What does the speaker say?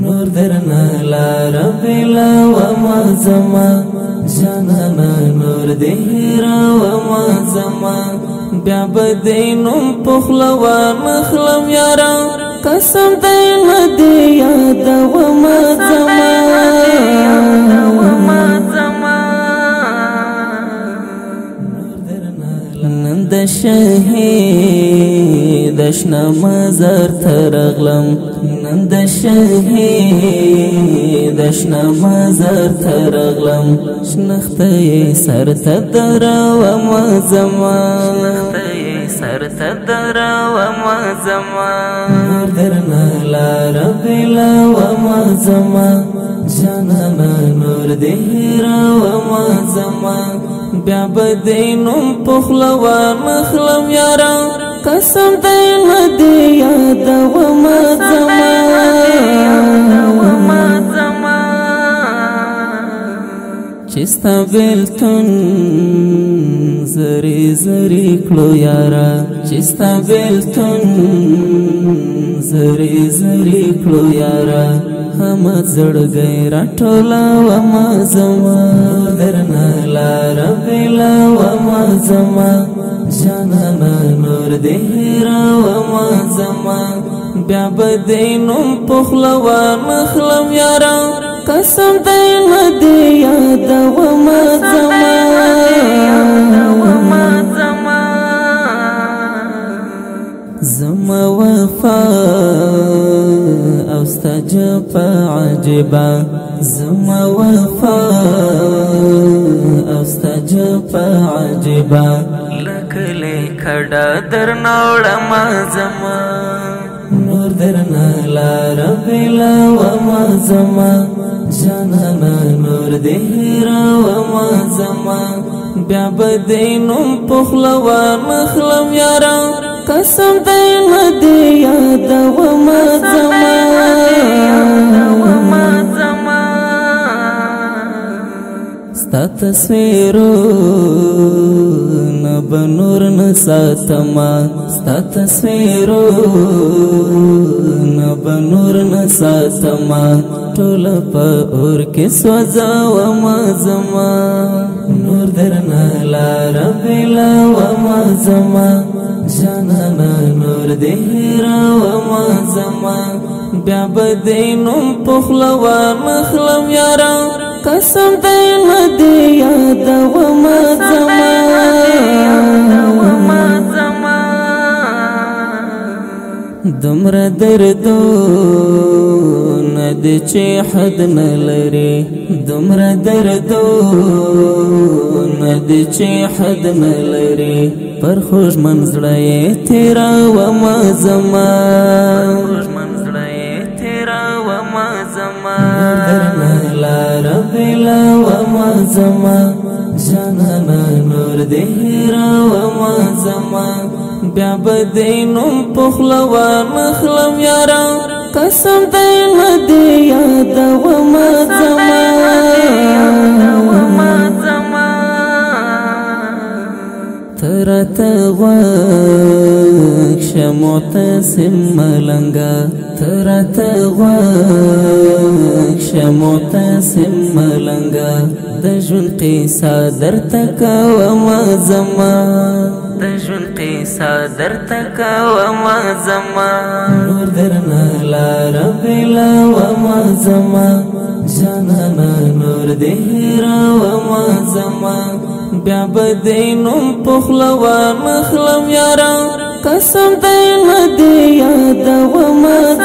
نور درنا لار بلا وما زما جانانا نور دهرا وما زما بیا بدینم پخلوان مخلم یارا قسم دین دی یاد وما زما نند شهید اشنا مزار ترغلم نند شهید اشنا مزار ترغلم شنخته سر تدرا وما زمان سر تدرا وما زمان نور درنا لار بلا وما زمان جانانا نور دهرا وما زمان بیا بدینم پخلوان مخلم یارا قسم دین دی یاد وما زمان چستا بیلتون زری زری کلو یارا چستا بیلتون زری زری کلو یارا هم زړګی راټولا وما زما درنا لار بلا وما زما جانانا نور دهرا وما زما بیا بدینم پخلوان مخلم یارا قسم دین دی یاد وما زما زما وفا اوستجب عجبا زما وفا اوستجب عجبا لکلی کڑا درنوڑما زما نور درنا لار بلا وما زما جانانا نور دهرا وما زما بیا بدینم پخلوان مخلم یارا قسم دین دی یاد وما زمان ستا تصویرون بنور نساتما ستا تصویرون بنور نساتما ټول په اور کې سوځا وما زمان نور درنا لار بلا وما زمان جانانا نور دهرا وما زمان بیا بدینم پخلوان مخلم یارا قسم دین دی یاد وما زمان دمر دردون دی چی حد نلری دمر دردون دی چی حد نلری پر خوش منزړی تیرا وما زمان درنا لار بلا وما زمان جانانا نور دهرا وما زمان بیا بدینم پخلوان مخلم یارا قسم دین دی یاد وما ترت غواک شمعتسم ملنگا ترت غواک شمعتسم ملنگا دجون قیسا در تکا وما زمان دجون قیسا در تکا وما زمان نور درنا لار بلا وما زمان جانانا نور دهرا وما زمان بیا بدینم پخلوان مخلم یارا قسم دین دی یاد وما